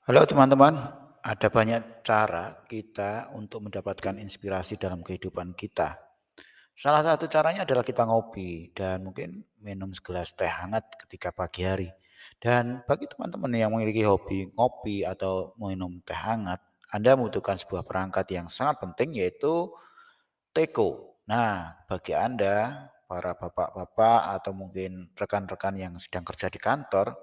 Halo teman-teman, ada banyak cara kita untuk mendapatkan inspirasi dalam kehidupan kita. Salah satu caranya adalah kita ngopi dan mungkin minum segelas teh hangat ketika pagi hari. Dan bagi teman-teman yang memiliki hobi ngopi atau minum teh hangat, Anda membutuhkan sebuah perangkat yang sangat penting yaitu teko. Nah, bagi Anda, para bapak-bapak atau mungkin rekan-rekan yang sedang kerja di kantor,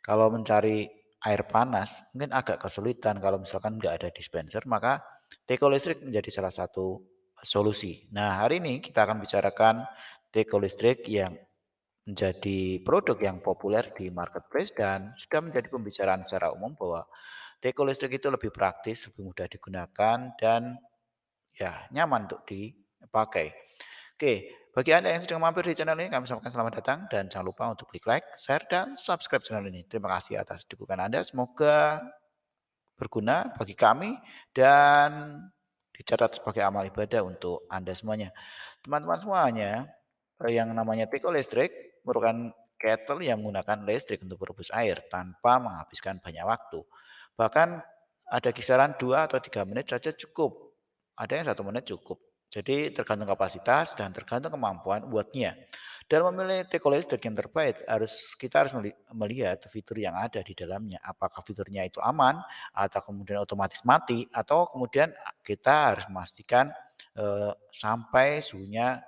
kalau mencari air panas mungkin agak kesulitan kalau misalkan nggak ada dispenser, maka teko listrik menjadi salah satu solusi. Nah, hari ini kita akan bicarakan teko listrik yang menjadi produk yang populer di marketplace dan sudah menjadi pembicaraan secara umum bahwa teko listrik itu lebih praktis, lebih mudah digunakan dan ya nyaman untuk dipakai. Oke, bagi Anda yang sedang mampir di channel ini, kami sampaikan selamat datang dan jangan lupa untuk klik like, share, dan subscribe channel ini. Terima kasih atas dukungan Anda. Semoga berguna bagi kami dan dicatat sebagai amal ibadah untuk Anda semuanya. Teman-teman semuanya, yang namanya teko listrik merupakan kettle yang menggunakan listrik untuk merebus air tanpa menghabiskan banyak waktu. Bahkan ada kisaran 2 atau 3 menit saja cukup. Ada yang 1 menit cukup. Jadi tergantung kapasitas dan tergantung kemampuan buatnya. Dalam memilih teko listrik yang terbaik, kita harus melihat fitur yang ada di dalamnya. Apakah fiturnya itu aman, atau kemudian otomatis mati, atau kemudian kita harus memastikan sampai suhunya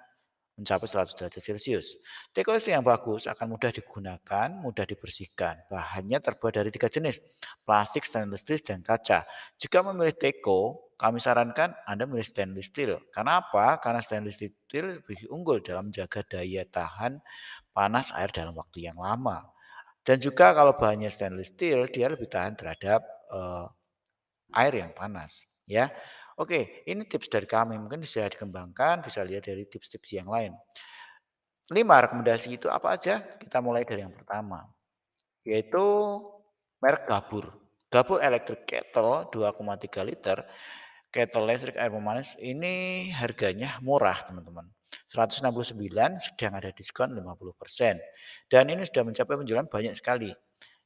mencapai 100 derajat Celcius. Teko listrik yang bagus akan mudah digunakan, mudah dibersihkan. Bahannya terbuat dari 3 jenis, plastik, stainless steel, dan kaca. Jika memilih teko, kami sarankan Anda memilih stainless steel. Karena apa? Karena stainless steel lebih unggul dalam menjaga daya tahan panas air dalam waktu yang lama. Dan juga kalau bahannya stainless steel, dia lebih tahan terhadap air yang panas, ya. Oke, ini tips dari kami, mungkin bisa dikembangkan, bisa lihat dari tips-tips yang lain. 5 rekomendasi itu apa aja? Kita mulai dari yang pertama, yaitu merek Gabur. Gabur Electric Kettle 2,3 liter, kettle listrik air pemanas ini harganya murah, teman-teman. 169 sedang ada diskon 50%. Dan ini sudah mencapai penjualan banyak sekali.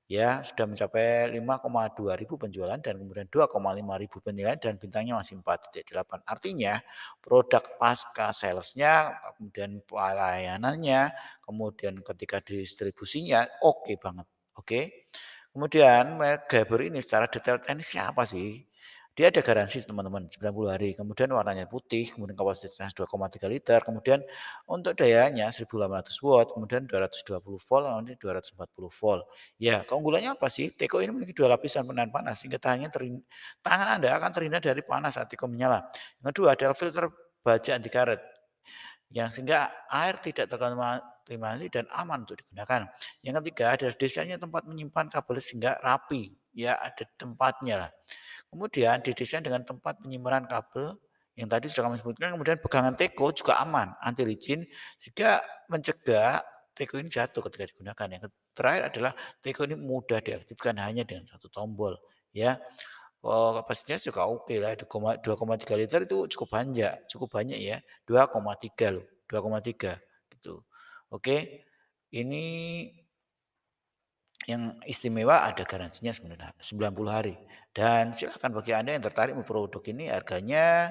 Ya, sudah mencapai 5,2 ribu penjualan dan kemudian 2,5 ribu penilaian dan bintangnya masih 4,8. Artinya produk pasca salesnya, kemudian pelayanannya, kemudian ketika distribusinya oke banget, oke. Kemudian merek Gabor ini secara detail teknisnya apa sih? Dia ada garansi teman-teman 90 hari, kemudian warnanya putih, kemudian kapasitasnya 2,3 liter, kemudian untuk dayanya 1800 watt, kemudian 220 volt, kemudian 240 volt. Ya, keunggulannya apa sih? Teko ini memiliki 2 lapisan penahan panas sehingga tangan Anda akan terhindar dari panas saat teko menyala. Yang kedua adalah filter baja anti karet yang sehingga air tidak terkontaminasi dan aman untuk digunakan. Yang ketiga adalah desainnya tempat menyimpan kabel sehingga rapi, ya ada tempatnya lah. Kemudian didesain dengan tempat penyimpanan kabel yang tadi sudah kami sebutkan, kemudian pegangan teko juga aman, anti licin, sehingga mencegah teko ini jatuh ketika digunakan. Yang terakhir adalah teko ini mudah diaktifkan hanya dengan satu tombol, ya. Oh, kapasitasnya juga oke lah, 2,3 liter itu cukup banyak ya, 2,3 loh, 2,3 gitu. Oke, ini yang istimewa ada garansinya sebenarnya 90 hari. Dan silakan bagi Anda yang tertarik produk ini harganya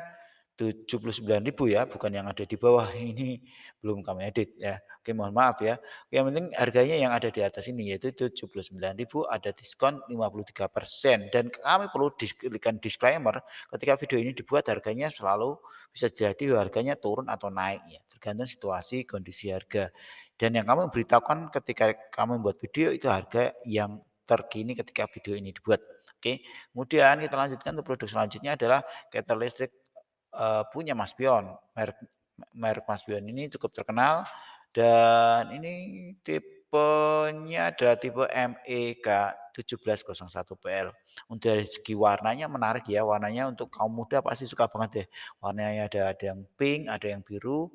79.000 ya, bukan yang ada di bawah ini belum kami edit ya. Oke, mohon maaf ya. Yang penting harganya yang ada di atas ini yaitu 79.000 ada diskon 53% dan kami perlu berikan disclaimer ketika video ini dibuat harganya selalu bisa jadi harganya turun atau naik ya, tergantung situasi kondisi harga. Dan yang kami beritahukan ketika kami membuat video itu harga yang terkini ketika video ini dibuat. Oke, kemudian kita lanjutkan untuk produk selanjutnya adalah kettle listrik, punya Mas Pion. Merek merek Mas Pion ini cukup terkenal dan ini tipenya adalah tipe MEK1701PL. Untuk dari segi warnanya menarik ya, warnanya untuk kaum muda pasti suka banget deh. Warnanya ada yang pink, ada yang biru,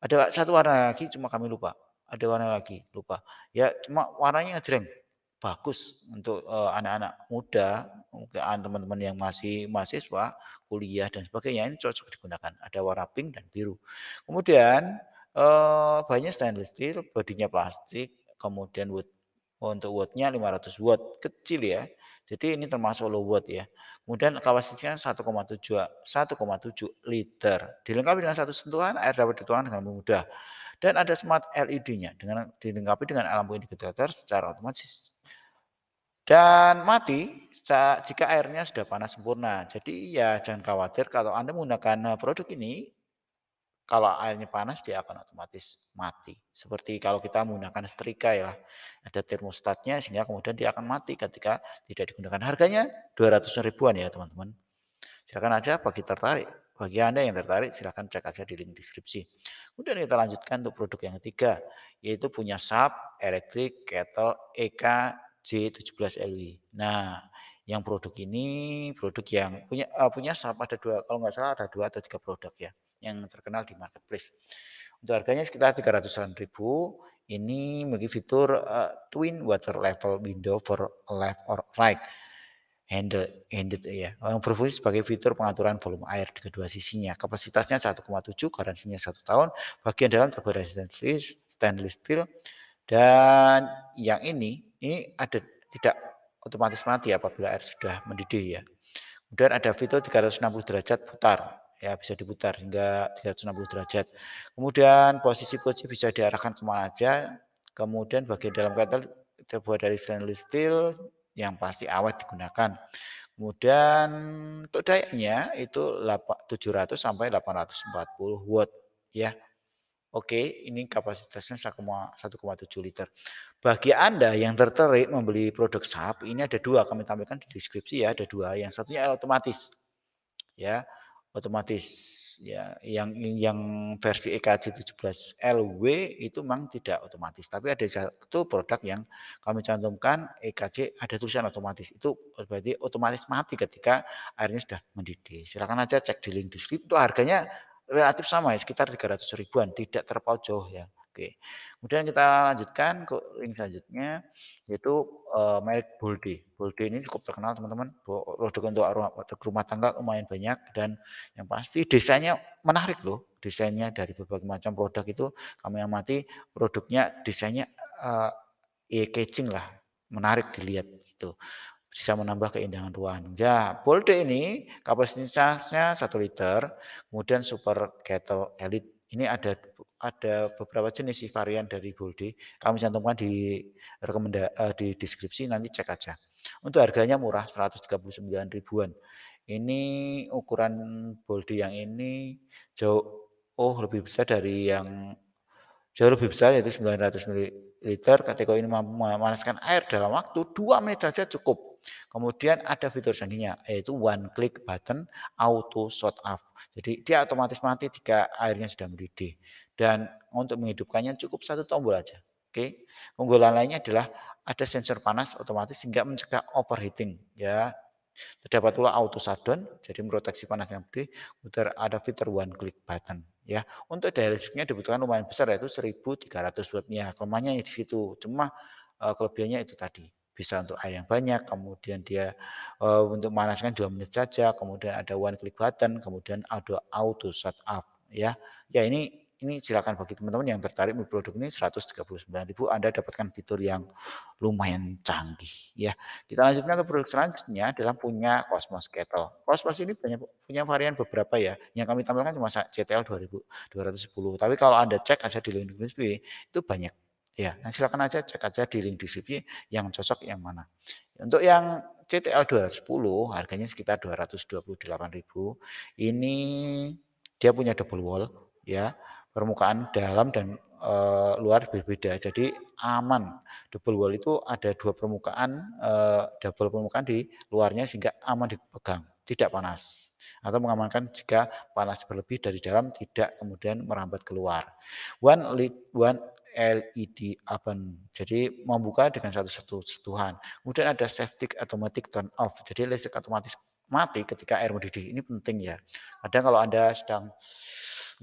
ada satu warna lagi cuma kami lupa, ada warna lagi, lupa. Ya cuma warnanya ngejreng, bagus untuk, anak-anak muda, mungkin teman-teman yang masih mahasiswa, kuliah dan sebagainya, ini cocok digunakan. Ada warna pink dan biru. Kemudian, bahannya stainless steel, bodinya plastik, kemudian untuk watt-nya 500 watt, kecil ya. Jadi ini termasuk low watt ya. Kemudian kapasitasnya 1,7 liter. Dilengkapi dengan satu sentuhan, air dapat dituangkan dengan mudah. Dan ada smart LED-nya dengan dilengkapi dengan lampu indikator secara otomatis. Dan mati jika airnya sudah panas sempurna. Jadi ya jangan khawatir kalau Anda menggunakan produk ini, kalau airnya panas dia akan otomatis mati. Seperti kalau kita menggunakan setrika ya, ada termostatnya sehingga kemudian dia akan mati ketika tidak digunakan. Harganya 200 ribuan ya teman-teman. Silakan aja bagi Anda yang tertarik silakan cek aja di link deskripsi. Kemudian kita lanjutkan untuk produk yang ketiga, yaitu punya SAP Electric Kettle EK J17LW. Nah, yang produk ini produk yang punya SAP ada dua, kalau nggak salah ada 2 atau 3 produk ya, yang terkenal di marketplace. Untuk harganya sekitar 300-an ribu. Ini memiliki fitur twin water level window for left or right handed ya, yang berfungsi sebagai fitur pengaturan volume air di kedua sisinya. Kapasitasnya 1,7, garansinya 1 tahun. Bagian dalam terbuat dari stainless steel. Dan yang ini ada tidak otomatis mati apabila air sudah mendidih ya. Kemudian ada fitur 360 derajat putar, ya bisa diputar hingga 360 derajat. Kemudian posisi kunci bisa diarahkan kemana aja. Kemudian bagian dalam kettle terbuat dari stainless steel yang pasti awet digunakan. Kemudian untuk dayanya itu 700 sampai 840 watt ya. Oke, ini kapasitasnya 1,7 liter. Bagi Anda yang tertarik membeli produk SAP, ini ada dua kami tampilkan di deskripsi ya, ada dua. Yang satunya otomatis, ya, otomatis, ya. Yang versi EKJ 17LW itu memang tidak otomatis, tapi ada satu produk yang kami cantumkan EKJ ada tulisan otomatis. Itu berarti otomatis mati ketika airnya sudah mendidih. Silakan aja cek di link deskripsi. Itu harganya relatif sama ya, sekitar 300 ribuan, tidak terpaut jauh ya. Oke. Kemudian kita lanjutkan ke link selanjutnya yaitu merek Bolde. Bolde ini cukup terkenal teman-teman. Produk untuk rumah tangga lumayan banyak dan yang pasti desainnya menarik loh. Desainnya dari berbagai macam produk itu kami amati produknya desainnya eye-catching lah, menarik dilihat itu. Bisa menambah keindahan ruangan. Ya, Bolde ini kapasitasnya 1 liter, kemudian Super Kettle Elite. Ini ada beberapa jenis sih varian dari Bolde. Kami cantumkan di deskripsi, nanti cek aja. Untuk harganya murah 139 ribuan. Ini ukuran Bolde yang ini lebih besar dari yang jauh lebih besar yaitu 900 ml. Ketika ini mampu memanaskan air dalam waktu 2 menit saja cukup. Kemudian ada fitur canggihnya yaitu one click button auto shut off. Jadi dia otomatis mati jika airnya sudah mendidih. Dan untuk menghidupkannya cukup satu tombol aja. Oke. Keunggulan lainnya adalah ada sensor panas otomatis sehingga mencegah overheating ya. Terdapat pula auto shutdown, jadi memproteksi panas yang gede. Kemudian ada fitur one click button ya. Untuk daya listriknya dibutuhkan lumayan besar yaitu 1.300 watt-nya. Kelemahannya di situ. Cuma kelebihannya itu tadi. Bisa untuk air yang banyak, kemudian dia untuk memanaskan 2 menit saja, kemudian ada one click button, kemudian ada auto shut off ya. Ya ini silakan bagi teman-teman yang tertarik membeli produk ini 139.000 Anda dapatkan fitur yang lumayan canggih ya. Kita lanjutkan ke produk selanjutnya adalah punya Cosmos Kettle. Cosmos ini punya varian beberapa ya. Yang kami tampilkan cuma CTL 2210. Tapi kalau Anda cek aja di link deskripsi itu banyak. Ya, nah silakan aja cek aja di link deskripsi yang cocok yang mana. Untuk yang CTL 210 harganya sekitar 228.000. Ini dia punya double wall ya, permukaan dalam dan luar berbeda. Jadi aman. Double wall itu ada dua permukaan, double permukaan di luarnya sehingga aman dipegang, tidak panas. Atau mengamankan jika panas berlebih dari dalam tidak kemudian merambat keluar. One LED oven. Jadi membuka dengan satu sentuhan. Kemudian ada safety automatic turn off. Jadi listrik otomatis mati ketika air mendidih. Ini penting ya. Kadang kalau Anda sedang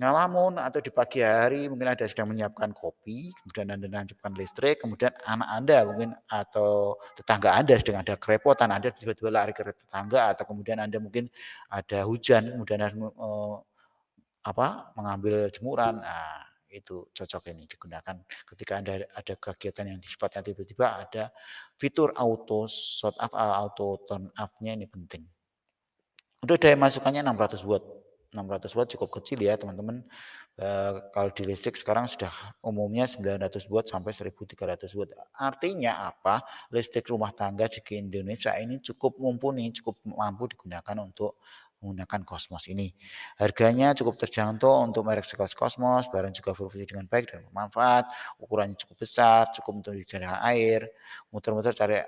ngalamun atau di pagi hari mungkin Anda sedang menyiapkan kopi, kemudian Anda menancapkan listrik, kemudian anak Anda mungkin atau tetangga Anda sedang ada kerepotan, Anda tiba-tiba lari ke tetangga atau kemudian Anda mungkin ada hujan, kemudian Anda, mengambil jemuran. Nah, itu cocok ini digunakan ketika Anda ada kegiatan yang sifatnya tiba-tiba ada fitur auto shut off, auto turn off-nya ini penting. Untuk daya masukannya 600 watt. 600 watt cukup kecil ya teman-teman. Kalau di listrik sekarang sudah umumnya 900 watt sampai 1300 watt. Artinya apa? Listrik rumah tangga di Indonesia ini cukup mumpuni, cukup mampu digunakan untuk menggunakan Cosmos ini. Harganya cukup terjangkau untuk merek sekelas Cosmos, barang juga berfungsi dengan baik dan bermanfaat, ukurannya cukup besar, cukup untuk dijaga air, muter-muter cari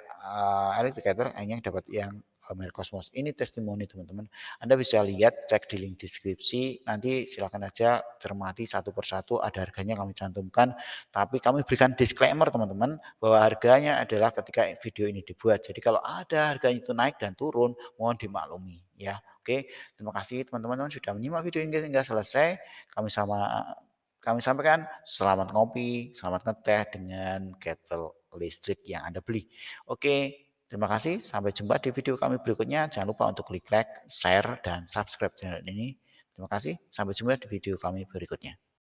elektrik hanya dapat yang merek Cosmos. Ini testimoni teman-teman. Anda bisa lihat, cek di link deskripsi, nanti silakan aja cermati satu persatu, ada harganya kami cantumkan, tapi kami berikan disclaimer teman-teman, bahwa harganya adalah ketika video ini dibuat. Jadi kalau ada harganya itu naik dan turun, mohon dimaklumi ya. Oke, terima kasih teman-teman sudah menyimak video ini hingga selesai. Kami sampaikan selamat ngopi, selamat ngeteh dengan kettle listrik yang Anda beli. Oke, terima kasih, sampai jumpa di video kami berikutnya. Jangan lupa untuk klik like, share, dan subscribe channel ini. Terima kasih, sampai jumpa di video kami berikutnya.